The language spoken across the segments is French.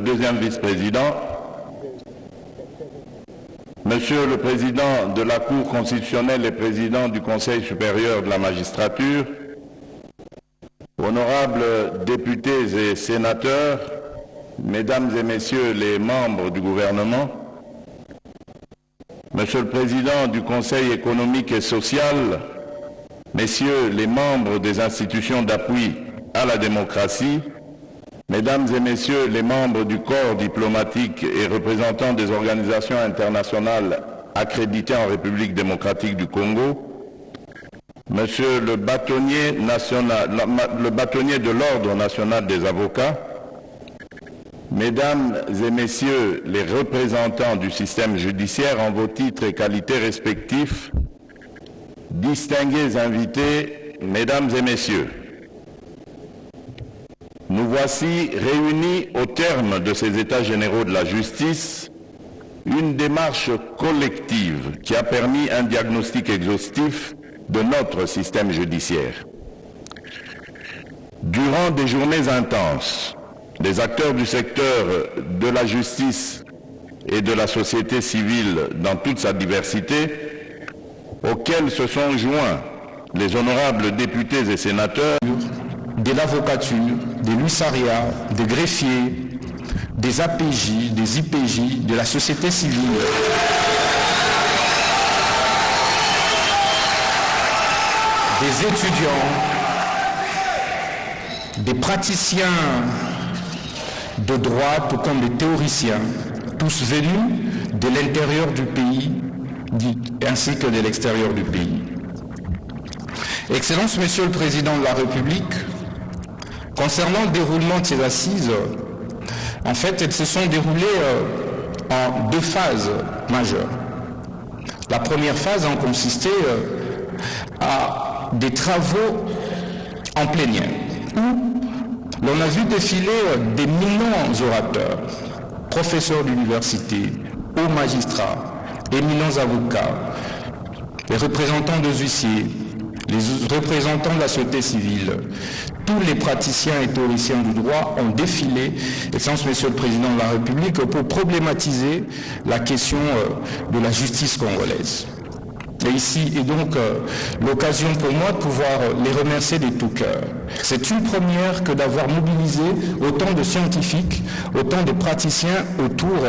deuxième vice-président, Monsieur le Président de la Cour constitutionnelle et Président du Conseil supérieur de la magistrature, honorables députés et sénateurs, Mesdames et Messieurs les membres du gouvernement, Monsieur le Président du Conseil économique et social, Messieurs les membres des institutions d'appui à la démocratie, Mesdames et Messieurs les membres du corps diplomatique et représentants des organisations internationales accréditées en République démocratique du Congo, Monsieur le bâtonnier de l'Ordre national des avocats, Mesdames et Messieurs les représentants du système judiciaire en vos titres et qualités respectifs, distingués invités, Mesdames et Messieurs, nous voici réunis au terme de ces États généraux de la justice, une démarche collective qui a permis un diagnostic exhaustif de notre système judiciaire. Durant des journées intenses, les acteurs du secteur de la justice et de la société civile dans toute sa diversité, auxquels se sont joints les honorables députés et sénateurs, de l'avocature, des huissariats, des greffiers, des APJ, des IPJ, de la société civile, des étudiants, des praticiens de droit tout comme des théoriciens, tous venus de l'intérieur du pays ainsi que de l'extérieur du pays. Excellences, Monsieur le Président de la République, concernant le déroulement de ces assises, en fait, elles se sont déroulées en deux phases majeures. La première phase a consisté à des travaux en plénière, où l'on a vu défiler d'éminents orateurs, professeurs d'université, hauts magistrats, éminents avocats, les représentants des huissiers, les représentants de la société civile. Tous les praticiens et théoriciens du droit ont défilé, Excellence Monsieur le Président de la République, pour problématiser la question de la justice congolaise. Et ici est donc l'occasion pour moi de pouvoir les remercier de tout cœur. C'est une première que d'avoir mobilisé autant de scientifiques, autant de praticiens autour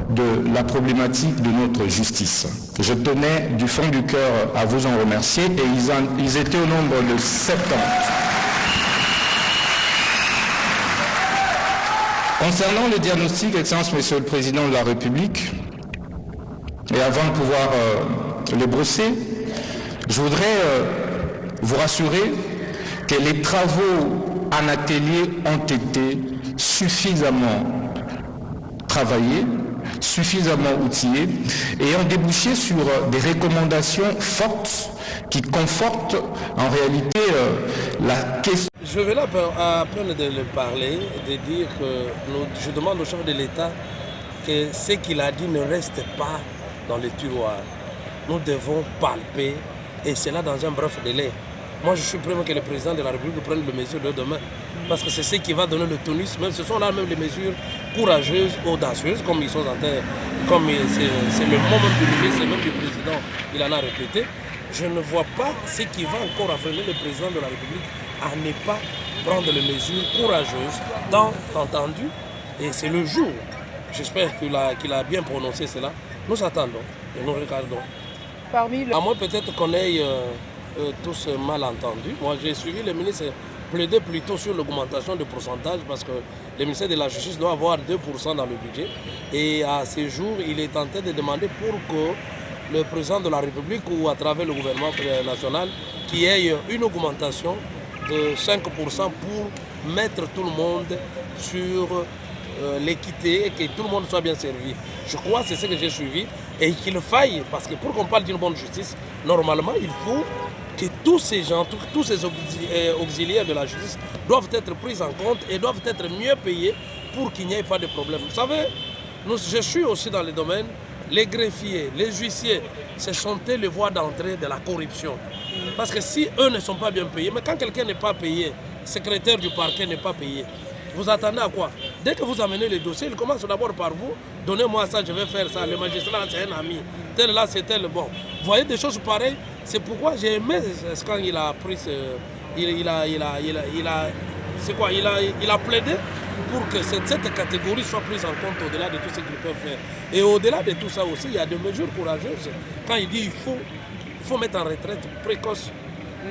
de la problématique de notre justice. Je tenais du fond du cœur à vous en remercier et ils étaient au nombre de 70. Concernant le diagnostic, Excellence Monsieur le Président de la République, et avant de pouvoir le brosser, je voudrais vous rassurer que les travaux en atelier ont été suffisamment travaillés, suffisamment outillés et ont débouché sur des recommandations fortes qui confortent en réalité la question. Je vais là à peine de le parler, de dire que je demande au chef de l'État que ce qu'il a dit ne reste pas dans les tiroirs. Nous devons palper, et c'est là dans un bref délai. Moi, je suis prêt que le président de la République prenne les mesures de demain, parce que c'est ce qui va donner le tonus. Même ce sont là même les mesures courageuses, audacieuses, comme ils sont en train, comme c'est le moment du ministre, même du président, il en a répété. Je ne vois pas ce qui va encore affermir le président de la République à ne pas prendre les mesures courageuses, tant entendu, et c'est le jour. J'espère qu'il a bien prononcé cela. Nous attendons et nous regardons. À moi, peut-être qu'on ait tous mal entendu. Moi, j'ai suivi le ministre plaider plutôt sur l'augmentation du pourcentage parce que le ministère de la Justice doit avoir 2% dans le budget. Et à ce jour, il est tenté de demander pour que le président de la République ou à travers le gouvernement national qu'il y ait une augmentation de 5% pour mettre tout le monde sur l'équité et que tout le monde soit bien servi. Je crois que c'est ce que j'ai suivi et qu'il faille, parce que pour qu'on parle d'une bonne justice, normalement il faut que tous ces gens, tous ces auxiliaires de la justice doivent être pris en compte et doivent être mieux payés pour qu'il n'y ait pas de problème. Vous savez, je suis aussi dans le domaine, les greffiers, les huissiers, ce sont les voies d'entrée de la corruption. Parce que si eux ne sont pas bien payés, mais quand quelqu'un n'est pas payé, secrétaire du parquet n'est pas payé, vous attendez à quoi? Dès que vous amenez les dossiers, il commence d'abord par vous. Donnez-moi ça, je vais faire ça. Le magistrat, c'est un ami. Tel là, c'est tel. Bon, vous voyez des choses pareilles. C'est pourquoi j'ai aimé quand il a pris il a plaidé pour que cette catégorie soit prise en compte au-delà de tout ce qu'ils peuvent faire. Et au-delà de tout ça aussi, il y a des mesures courageuses. Quand il dit qu'il faut mettre en retraite précoce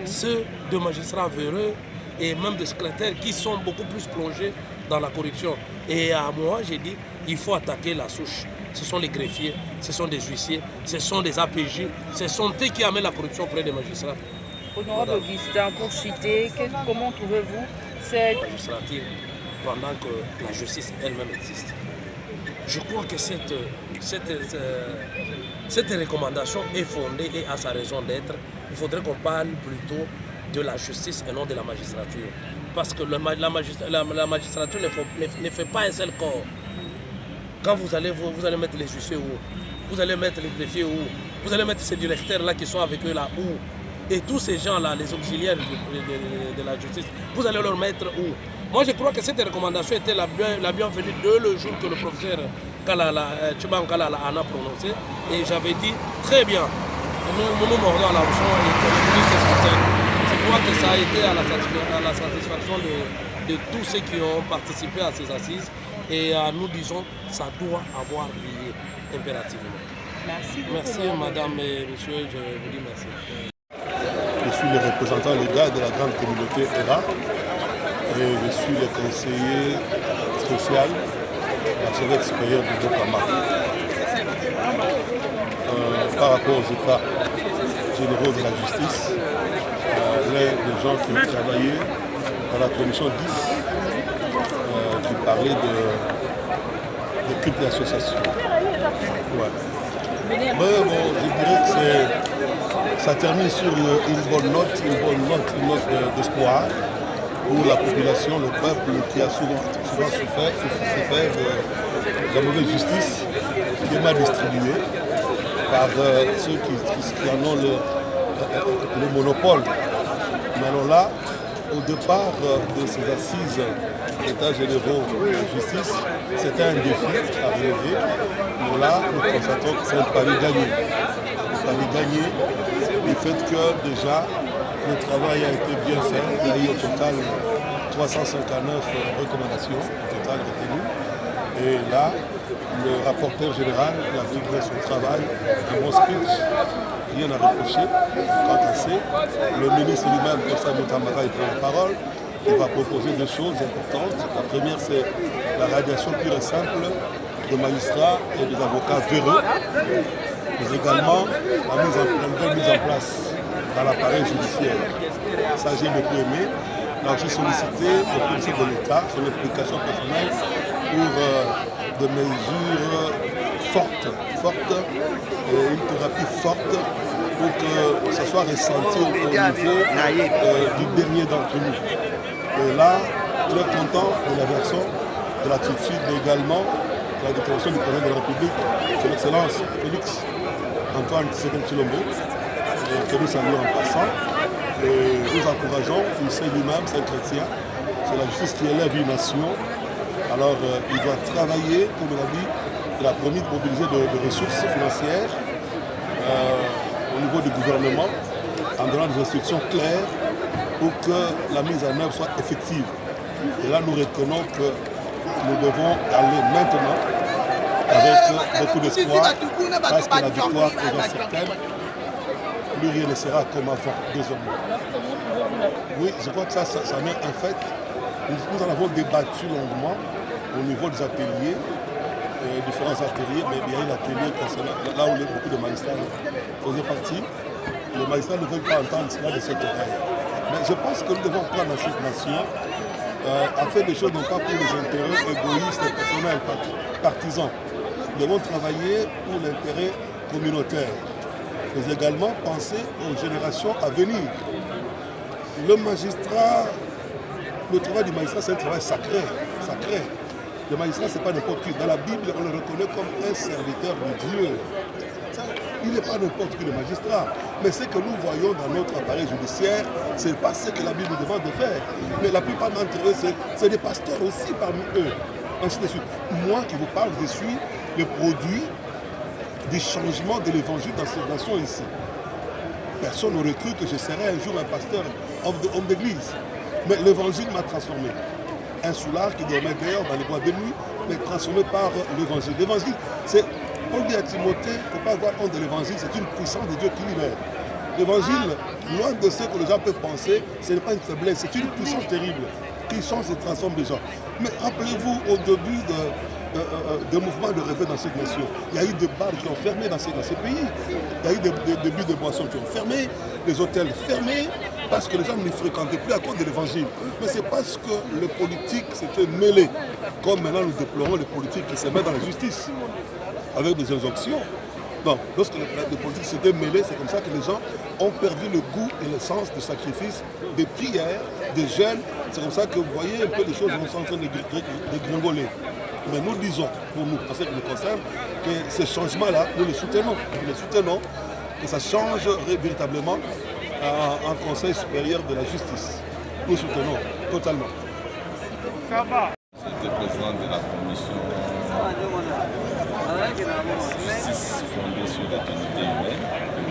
ceux de magistrats véreux et même des secrétaires qui sont beaucoup plus plongés dans la corruption. Et à moi, j'ai dit, il faut attaquer la souche. Ce sont les greffiers, ce sont des huissiers, ce sont des APJ, ce sont eux qui amènent la corruption auprès des magistrats. Honorable Augustin, pour citer, comment trouvez-vous cette magistrature pendant que la justice elle-même existe? Je crois que cette recommandation est fondée et a sa raison d'être. Il faudrait qu'on parle plutôt de la justice et non de la magistrature. Parce que la magistrature ne fait pas un seul corps. Quand vous allez mettre les huissiers où? Vous allez mettre les greffiers où? Vous allez mettre ces directeurs-là qui sont avec eux là où? Et tous ces gens-là, les auxiliaires de la justice, vous allez leur mettre où? Moi, je crois que cette recommandation était la bienvenue dès le jour que le professeur Tchiban Kalala en a prononcé. Et j'avais dit, très bien, nous mordons à la leçon et que le ministre se soutienne. Je crois que ça a été à la satisfaction de tous ceux qui ont participé à ces assises. Et nous disons, ça doit avoir lieu impérativement. Merci, madame et monsieur, je vous dis merci. Je suis le représentant légal de la grande communauté ERA et je suis le conseiller spécial de l'archevêque supérieur de Bokama. Par rapport aux états généraux de la justice, les gens qui ont travaillé dans la commission 10 qui parlait de culte d'association. Ouais. Mais bon, je dirais que ça termine sur une bonne note d'espoir pour la population, le peuple qui a souvent souffert de la mauvaise justice qui est mal distribuée par ceux qui en ont le monopole. Mais alors là, au départ de ces assises d'état généraux de la justice, c'était un défi à relever. Mais là, nous constatons que c'est un pari gagné. Un pari gagné du fait que déjà le travail a été bien fait. Il y a eu au total 359 recommandations au total retenues. Et là, le rapporteur général a fait bien son travail, un bon speech, rien à reprocher. Quant à ça, le ministre lui-même, Kossa Moutamara, il prend la parole. Il va proposer des choses importantes. La première, c'est la radiation pure et simple de magistrats et des avocats véreux, mais également la nouvelle mise en place dans l'appareil judiciaire. Ça, j'ai beaucoup aimé. Alors, j'ai sollicité au Conseil de l'État son implication personnelle pour des mesures fortes et une thérapie forte pour que ça soit ressenti au niveau du dernier d'entre nous. Et là, très content de la version, de l'attitude, mais également de la déclaration du président de la République, son Excellence Félix Antoine Tshisekedi Tshilombo, que nous saluons en passant. Et nous encourageons, il sait lui-même, c'est un chrétien, c'est la justice qui élève une nation. Alors il doit travailler, comme il a dit, il a promis de mobiliser de ressources financières au niveau du gouvernement en donnant des instructions claires pour que la mise en œuvre soit effective. Et là, nous retenons que nous devons aller maintenant avec beaucoup d'espoir parce que la victoire est déjà certaine. Plus rien ne sera comme avant, désormais. Oui, je crois que ça met en fait. Nous en avons débattu longuement au niveau des ateliers, différents ateliers, mais il y a un atelier là où beaucoup de magistrats faisaient partie. Les magistrats ne veulent pas entendre cela de cette oreille. Mais je pense que nous devons prendre dans cette nation à faire des choses non pas pour les intérêts égoïstes, personnels, partisans. Nous devons travailler pour l'intérêt communautaire, mais également penser aux générations à venir. Le magistrat, le travail du magistrat, c'est un travail sacré. Le magistrat, ce n'est pas n'importe qui. Dans la Bible, on le reconnaît comme un serviteur de Dieu. Il n'est pas n'importe qui le magistrat. Mais ce que nous voyons dans notre appareil judiciaire, ce n'est pas ce que la Bible nous demande de faire. Mais la plupart d'entre eux, c'est des pasteurs aussi parmi eux. ainsi de suite. Moi qui vous parle, je suis le produit du changement de l'évangile dans cette nation ici. Personne n'aurait cru que je serais un jour un pasteur, homme d'église. Mais l'évangile m'a transformé. Un soulard qui dormait dehors dans les bois de nuit, mais transformé par l'évangile. L'évangile, c'est, Paul dit à Timothée, il ne faut pas avoir honte de l'évangile, c'est une puissance de Dieu qui libère. L'évangile, loin de ce que les gens peuvent penser, ce n'est pas une faiblesse, c'est une puissance terrible qui change et transforme les gens. Mais rappelez-vous, au début de mouvements de réveil dans cette nation, il y a eu des bars qui ont fermé dans ces pays. Il y a eu des débits de boissons qui ont fermé, les hôtels fermés, parce que les gens ne les fréquentaient plus à cause de l'évangile. Mais c'est parce que les politiques s'étaient mêlés. Comme maintenant nous déplorons les politiques qui se mettent dans la justice, avec des injonctions. Donc, lorsque les politiques s'étaient mêlés, c'est comme ça que les gens ont perdu le goût et le sens du sacrifice, des prières, des jeûnes. C'est comme ça que vous voyez un peu les choses sont en train de gringoler. Mais nous disons, pour nous, en ce qui nous concerne, que ces changements-là, nous les soutenons. Nous les soutenons, que ça change véritablement un conseil supérieur de la justice. Nous soutenons totalement. Ça va. J'étais président de la commission justice fondée sur la dignité humaine.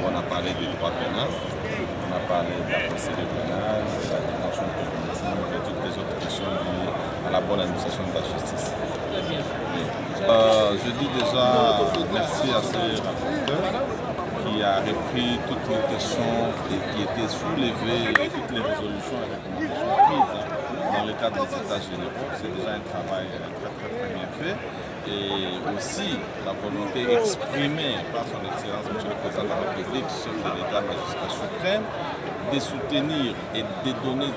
On a parlé des droits pénals, on a parlé de la procédure pénale, de la détention cognitive et toutes les autres questions liées à la bonne administration de la justice. Je dis déjà merci à ces rapporteurs qui a repris toutes les questions qui étaient soulevées, toutes les résolutions et recommandations prises dans le cadre des États généraux. C'est déjà un travail très bien fait. Et aussi la volonté exprimée par son Excellence M. le Président de la République, chef de l'État, magistrat suprême, de soutenir et de donner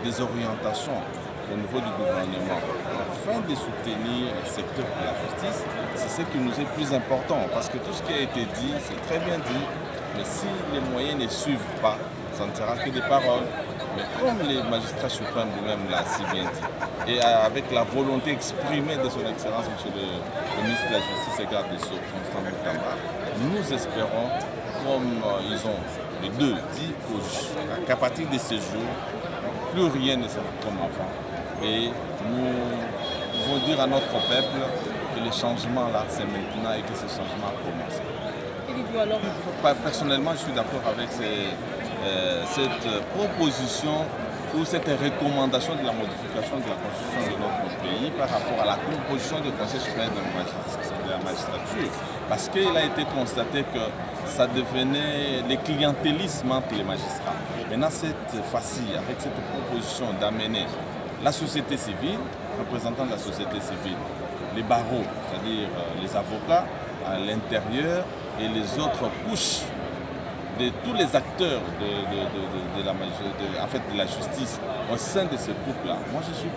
des orientations au niveau du gouvernement afin de soutenir le secteur de la justice. C'est ce qui nous est plus important parce que tout ce qui a été dit, c'est très bien dit, mais si les moyens ne suivent pas, ça ne sera que des paroles. Mais comme les magistrats suprêmes lui-même l'a si bien dit, et avec la volonté exprimée de son Excellence, M. le ministre de la Justice et garde des Sceaux, Constant Moutamba, nous espérons, comme ils ont les deux dit, qu'à partir de ce jour, plus rien ne sera comme avant. Et nous pouvons dire à notre peuple que le changement là, c'est maintenant et que ce changement a commencé. Personnellement, je suis d'accord avec cette proposition ou cette recommandation de la modification de la constitution de notre pays par rapport à la composition du Conseil supérieur de la magistrature. Parce qu'il a été constaté que ça devenait le clientélisme entre les magistrats. Maintenant, cette fois-ci, avec cette proposition d'amener la société civile, représentant de la société civile, les barreaux, c'est-à-dire les avocats à l'intérieur et les autres couches de tous les acteurs de la justice au sein de ce groupe-là. Moi, je suis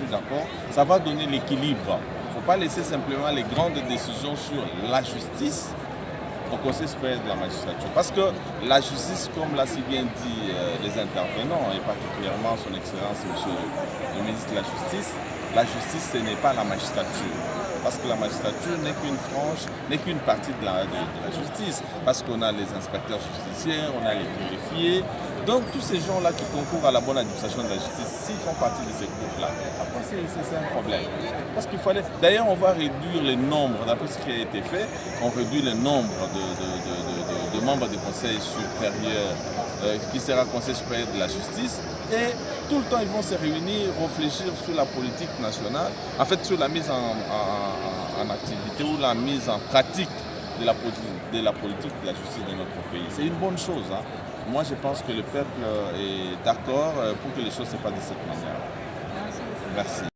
d'accord. Ça va donner l'équilibre. Il ne faut pas laisser simplement les grandes décisions sur la justice au Conseil supérieur de la magistrature. Parce que la justice, comme l'a si bien dit les intervenants, et particulièrement son Excellence, Monsieur le ministre de la justice, ce n'est pas la magistrature. Parce que la magistrature n'est qu'une frange, n'est qu'une partie de la justice. Parce qu'on a les inspecteurs justiciers, on a les greffiers. Donc tous ces gens-là qui concourent à la bonne administration de la justice, s'ils font partie de ces groupes-là, après c'est un problème. Parce qu'il fallait... D'ailleurs, on va réduire le nombre, d'après ce qui a été fait, on réduit le nombre de membres du Conseil supérieur, qui sera Conseil supérieur de la justice. Et tout le temps, ils vont se réunir, réfléchir sur la politique nationale, en fait sur la mise en activité ou la mise en pratique de la politique de la justice de notre pays. C'est une bonne chose. Hein. Moi, je pense que le peuple est d'accord pour que les choses se passent de cette manière. Merci.